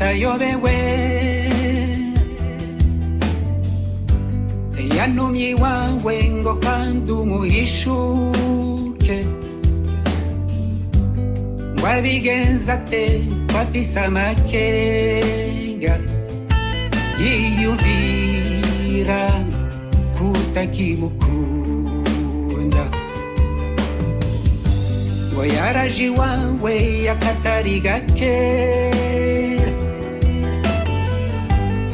umutayobewe yantumye iwawe ngo kandi umuhishuke ngo abigenza ate bafise amakenga yiyumvira kutakimukunda ngo yaraje iwawe yakatari gake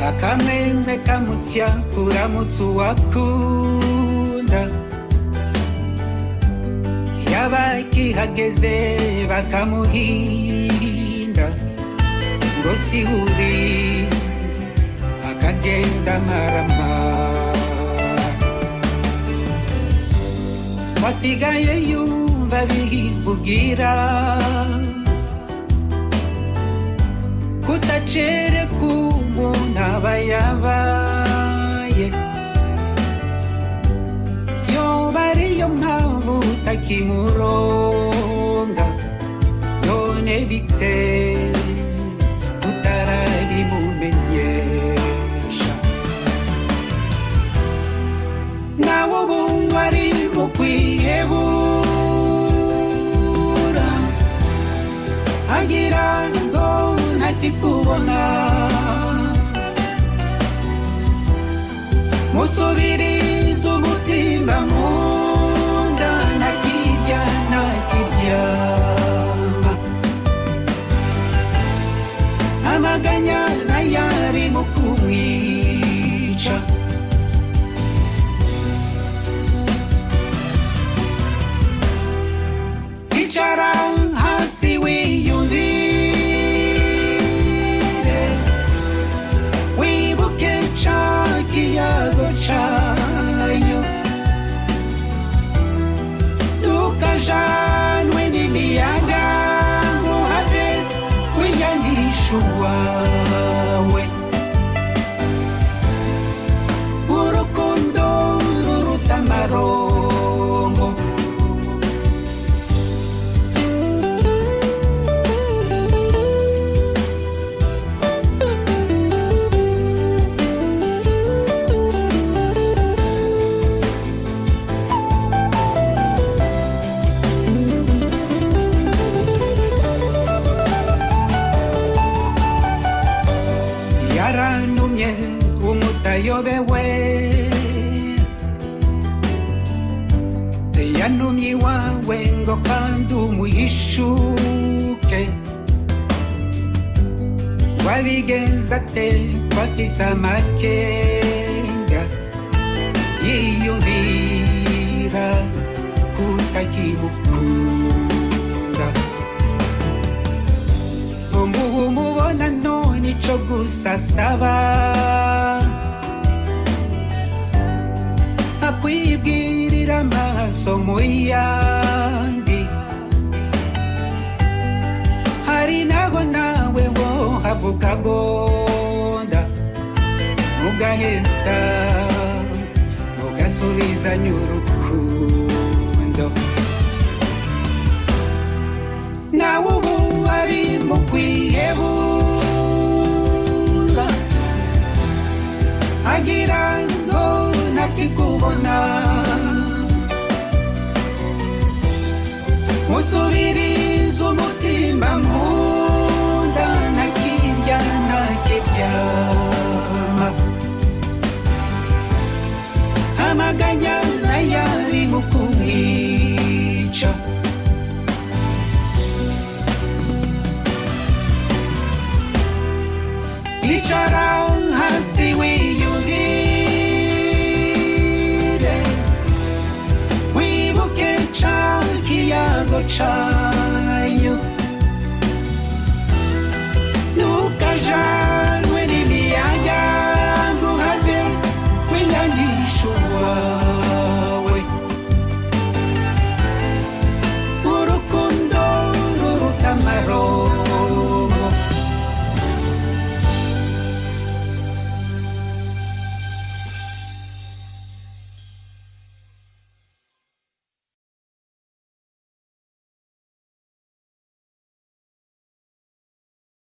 akamwemwe kamusya kuramutsa uwakunda yabakihageze bakamuhinda ngo sihuri akagenda marama wasigaye yumva bivugira kutacere kumuntu aba yabaye yoba ariyo mpamvu utakimuronga none bite utarabimumenyesha nawe ubu wari mukwihebura agira ngo ntakikubona musubiriza umutima munda ntakirya ntakiryama amaganya nayari mu kumwica icara hasi wiyumvire wibuke ca kiyago canyu dukajanwe n'imiyaga ngo habe wiyanisha uwawe urukundo ruruta amarongo Yarantumye umutayobewe yantumye iwawe ngo kandi umuhishuke wabigenza ate bafise amakenga yiyumvira kutakimukunda umubona none ico gusasaba akwibwirira amaso mu yandi hari naho nawe wo havuka gonda mugaheza mugasubizanya urukundo nawe ubu ari mu kwihebura agira ngo ntakikubona musubiriza umutima munda ntakirya ntakiryama amaganya